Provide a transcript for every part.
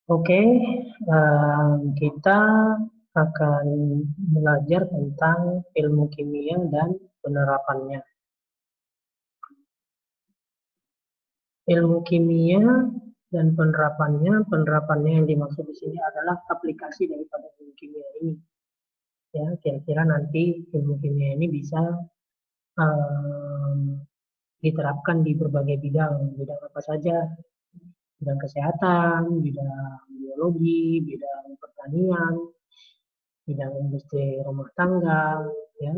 Oke, kita akan belajar tentang ilmu kimia dan penerapannya. Ilmu kimia dan penerapannya yang dimaksud di sini adalah aplikasi daripada ilmu kimia ini. Ya, kira-kira nanti ilmu kimia ini bisa em, diterapkan di berbagai bidang, bidang apa saja, bidang kesehatan, bidang biologi, bidang pertanian, bidang industri rumah tangga, ya,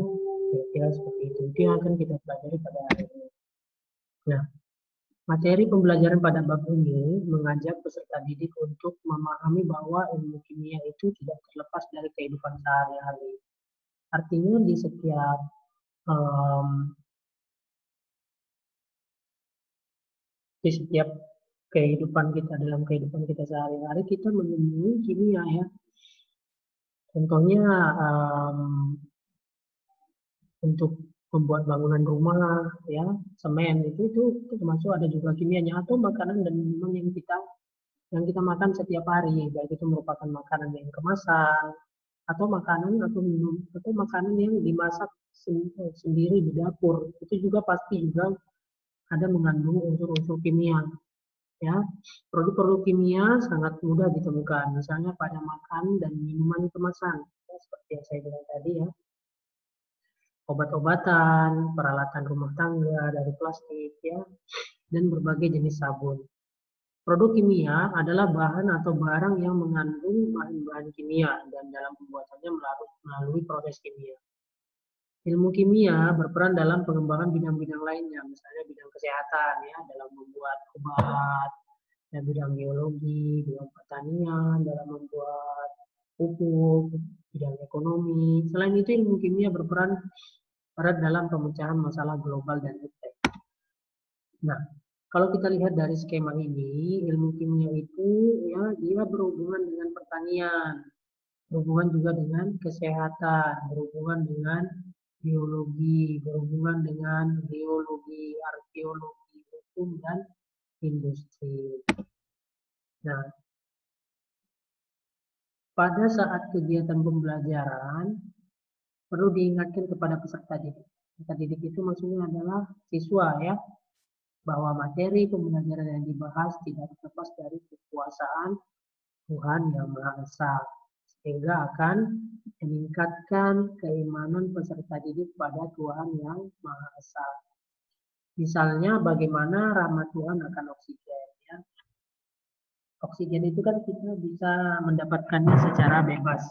kira-kira seperti itu. Itu yang akan kita pelajari pada hari ini. Nah, materi pembelajaran pada bab ini mengajak peserta didik untuk memahami bahwa ilmu kimia itu tidak terlepas dari kehidupan sehari-hari. Artinya um, di setiap kehidupan kita dalam kehidupan kita sehari-hari kita menemui kimia ya. Contohnya um, untuk membuat bangunan rumah ya, semen itu termasuk ada juga kimianya, atau makanan dan minuman yang kita makan setiap hari, baik itu merupakan makanan yang kemasan atau makanan atau minum atau makanan yang dimasak sendiri di dapur, itu juga pasti juga ada mengandung unsur-unsur kimia ya. Produk-produk kimia sangat mudah ditemukan misalnya pada makan dan minuman kemasan ya, seperti yang saya bilang tadi ya, obat-obatan, peralatan rumah tangga dari plastik ya, dan berbagai jenis sabun. Produk kimia adalah bahan atau barang yang mengandung bahan-bahan kimia dan dalam pembuatannya melalui proses kimia. Ilmu kimia berperan dalam pengembangan bidang-bidang lainnya, misalnya bidang kesehatan ya, dalam membuat obat, dan bidang biologi, bidang pertanian, dalam membuat pupuk, bidang ekonomi. Selain itu, ilmu kimia berperan erat dalam pemecahan masalah global dan iptek. Nah, kalau kita lihat dari skema ini, ilmu kimia itu ya dia berhubungan dengan pertanian, berhubungan juga dengan kesehatan, berhubungan dengan biologi, berhubungan dengan geologi, arkeologi, hukum dan industri. Nah, pada saat kegiatan pembelajaran perlu diingatkan kepada peserta didik. Peserta didik itu maksudnya adalah siswa ya, bahwa materi pembelajaran yang dibahas tidak terlepas dari kekuasaan Tuhan Yang Maha Esa, sehingga akan meningkatkan keimanan peserta didik pada Tuhan Yang Maha Esa. Misalnya bagaimana rahmat Tuhan akan oksigen. Ya. Oksigen itu kan kita bisa mendapatkannya secara bebas.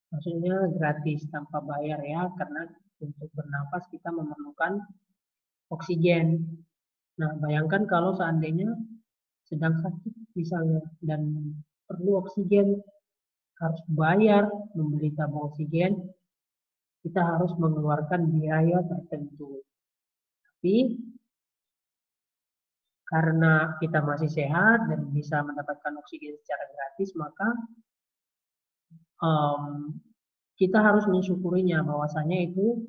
Maksudnya gratis tanpa bayar ya, karena untuk bernapas kita memerlukan oksigen. Nah, bayangkan kalau seandainya sedang sakit misalnya dan perlu oksigen, harus bayar membeli tabung oksigen, kita harus mengeluarkan biaya tertentu. Tapi karena kita masih sehat dan bisa mendapatkan oksigen secara gratis, maka um, kita harus mensyukurinya bahwasanya itu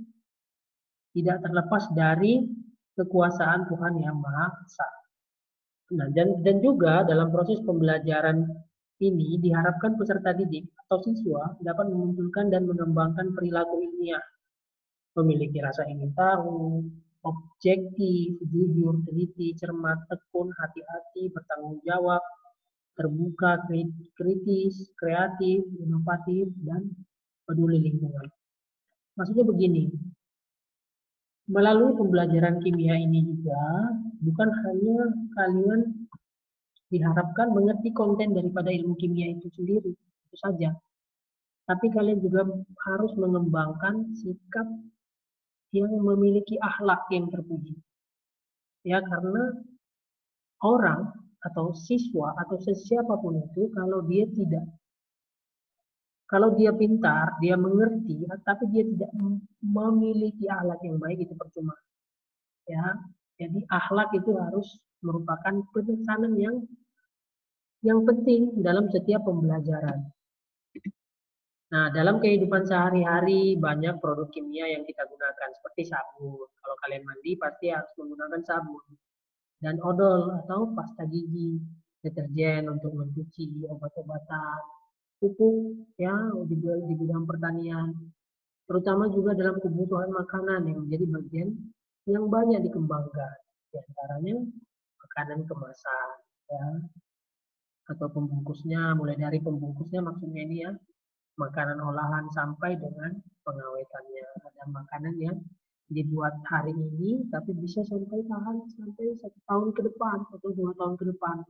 tidak terlepas dari kekuasaan Tuhan Yang Maha Esa. Nah, dan juga dalam proses pembelajaran ini diharapkan peserta didik atau siswa dapat memunculkan dan mengembangkan perilaku ilmiah, memiliki rasa ingin tahu, objektif, jujur, teliti, cermat, tekun, hati-hati, bertanggung jawab, terbuka, kritis, kreatif, inovatif, dan peduli lingkungan. Maksudnya begini, melalui pembelajaran kimia ini juga bukan hanya kalian diharapkan mengerti konten daripada ilmu kimia itu sendiri, itu saja. Tapi kalian juga harus mengembangkan sikap yang memiliki akhlak yang terpuji. Ya, karena orang atau siswa atau siapapun itu kalau dia pintar, dia mengerti, tapi dia tidak memiliki akhlak yang baik, itu percuma. Ya, jadi akhlak itu harus merupakan penekanan yang penting dalam setiap pembelajaran. Nah, dalam kehidupan sehari-hari banyak produk kimia yang kita gunakan seperti sabun. Kalau kalian mandi pasti harus menggunakan sabun dan odol atau pasta gigi. deterjen untuk mencuci, obat-obatan, pupuk ya di bidang pertanian, terutama juga dalam kebutuhan makanan yang menjadi bagian yang banyak dikembangkan, di antaranya makanan kemasan ya, atau pembungkusnya, mulai dari pembungkusnya maksudnya ini ya, makanan olahan sampai dengan pengawetannya. Ada makanan yang dibuat hari ini tapi bisa sampai tahan sampai 1 tahun ke depan atau 2 tahun ke depan.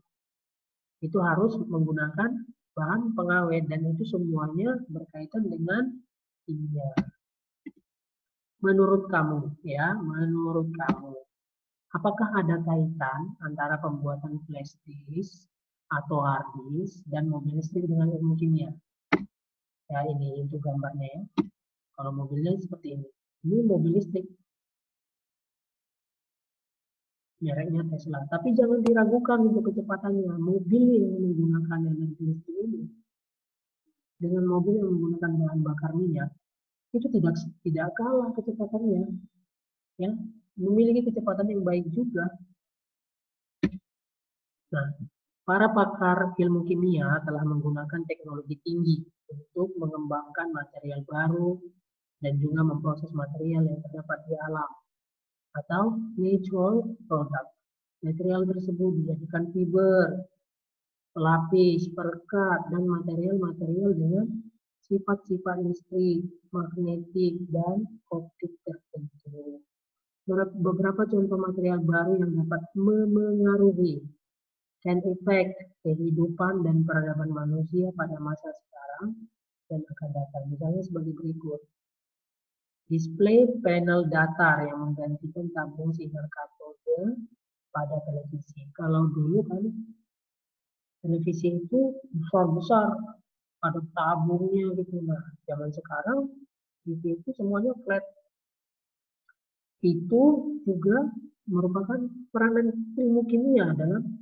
Itu harus menggunakan bahan pengawet dan itu semuanya berkaitan dengan kimia. Menurut kamu ya, menurut kamu, apakah ada kaitan antara pembuatan flash disk atau hard disk dan mobil listrik dengan ilmu kimia? Ya ini itu gambarnya ya. Kalau mobilnya seperti ini. Ini mobil listrik. Mereknya Tesla. Tapi jangan diragukan untuk kecepatannya. Mobil yang menggunakan energi listrik ini dengan mobil yang menggunakan bahan bakar minyak itu tidak kalah kecepatannya. Ya, memiliki kecepatan yang baik juga. Nah, para pakar ilmu kimia telah menggunakan teknologi tinggi untuk mengembangkan material baru dan juga memproses material yang terdapat di alam atau natural product. Material tersebut dijadikan fiber, pelapis, perekat, dan material-material dengan sifat-sifat listrik, magnetik, dan optik tertentu. Beberapa contoh material baru yang dapat memengaruhi dan efek kehidupan dan peradaban manusia pada masa sekarang dan akan datang. Misalnya sebagai berikut. Display panel datar yang menggantikan tabung sinar katode pada televisi. Kalau dulu kan televisi itu besar-besar, ada tabungnya gitu. Nah, zaman sekarang TV itu semuanya flat. Itu juga merupakan peranan ilmu kimia dalam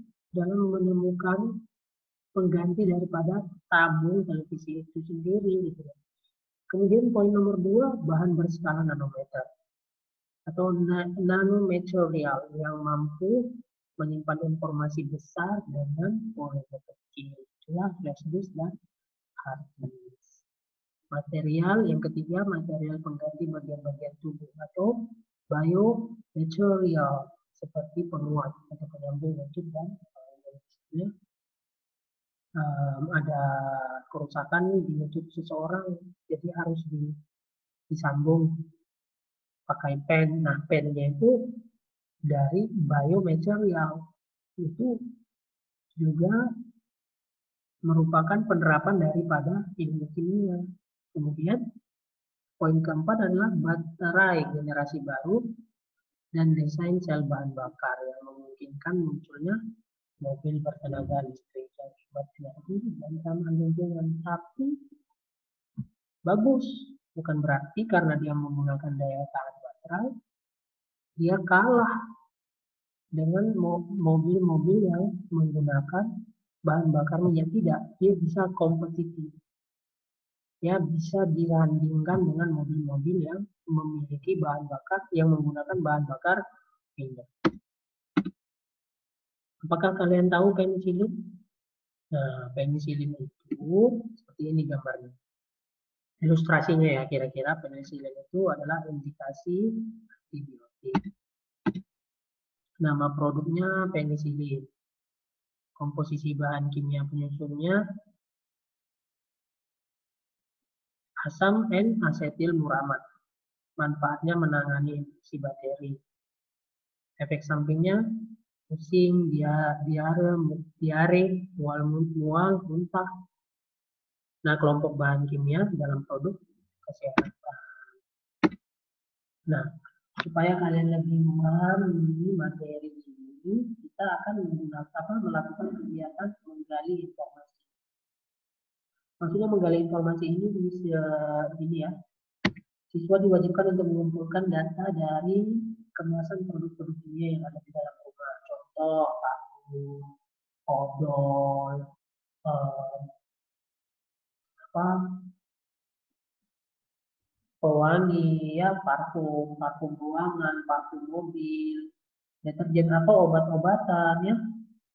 menemukan pengganti daripada tabung televisi itu sendiri gitu. Kemudian poin nomor 2, bahan berskala nanometer atau nanomaterial yang mampu menyimpan informasi besar dengan volume kecil. Itulah flash disk dan hard disk. Material yang ketiga, material pengganti bagian-bagian tubuh atau biomaterial seperti penguat atau penyambung wujud dan ada kerusakan di wujud seseorang, jadi harus disambung pakai pen. Nah, pennya itu dari biomaterial, itu juga merupakan penerapan daripada ilmu kimia. Kemudian poin keempat adalah baterai generasi baru dan desain sel bahan bakar yang memungkinkan munculnya mobil bertenaga listrik yang hebat energi dan ramah lingkungan. Tapi bagus, bukan berarti karena dia menggunakan daya tahan baterai dia kalah dengan mobil-mobil yang menggunakan bahan bakar minyak. Tidak, dia bisa kompetitif. Ya, bisa disandingkan dengan mobil-mobil yang memiliki bahan bakar yang menggunakan bahan bakar minyak. Apakah kalian tahu penisilin? Nah, penisilin itu seperti ini gambarnya. Ilustrasinya ya, kira-kira penisilin itu adalah indikasi antibiotik. Nama produknya penisilin. Komposisi bahan kimia penyusunnya asam N-asetil muramad. Manfaatnya menangani infeksi bakteri. Efek sampingnya pusing, diare, mual, muntah. Nah, kelompok bahan kimia dalam produk kesehatan. Nah, supaya kalian lebih memahami materi ini, kita akan melakukan kegiatan menggali informasi. Maksudnya menggali informasi ini ya. Siswa diwajibkan untuk mengumpulkan data dari kemasan produk-produk kimia yang ada di dalam rumah. Contoh, parfum, odol, pewangi, ya parfum ruangan, parfum mobil, deterjen atau obat-obatan ya,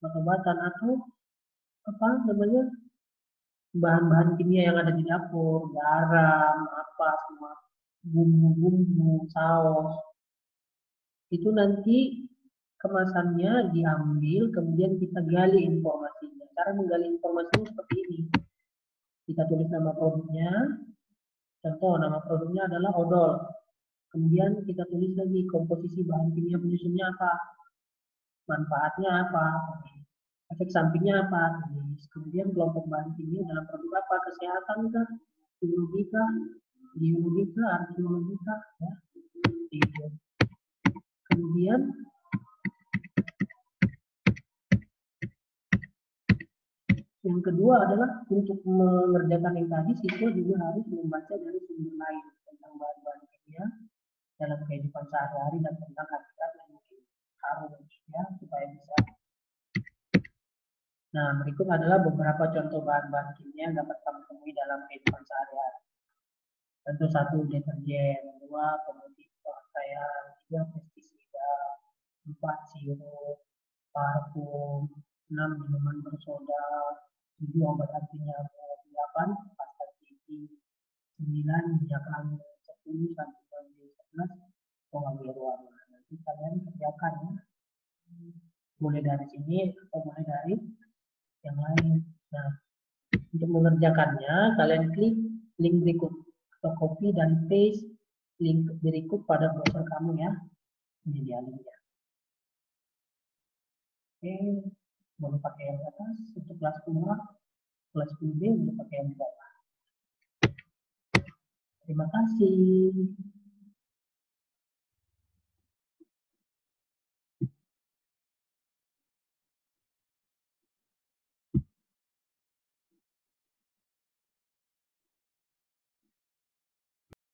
obat-obatan atau apa namanya, bahan-bahan kimia yang ada di dapur, garam, apa semua bumbu-bumbu, saus, itu nanti kemasannya diambil, kemudian kita gali informasinya. Cara menggali informasinya seperti ini. Kita tulis nama produknya, contoh nama produknya adalah odol. Kemudian kita tulis lagi komposisi bahan kimia penyusunnya apa, manfaatnya apa, efek sampingnya apa. Kemudian kelompok bahan kimia dalam produk apa, kesehatan kah, biologi kah, biologi kah, arkeologi kah, ya. Gitu. Kemudian yang kedua adalah untuk mengerjakan yang tadi, siswa juga harus membaca dari sumber lain tentang bahan-bahan kimia dalam kehidupan sehari-hari dan tentang hakikat yang mungkin harus, ya, supaya bisa. Nah, berikut adalah beberapa contoh bahan-bahan kimia yang dapat kami temui dalam kehidupan sehari-hari. Tentu satu, deterjen, dua, pemutih pakaian, tiga, pestisida, empat, sirup, parfum, enam, minuman bersoda, tujuh, obat anti nyamuk, delapan, pasta gigi, sembilan, minyak angin, 10 sampai 11, pengambil warna. Nanti kalian kerjakan ya. Mulai dari sini atau mulai dari yang lain. Nah, untuk mengerjakannya, kalian klik link berikut atau copy dan paste link berikut pada browser kamu ya. Ini dia linknya. Oke, boleh pakai yang atas untuk kelas 10, kelas 10B untuk pakai yang di bawah. Terima kasih.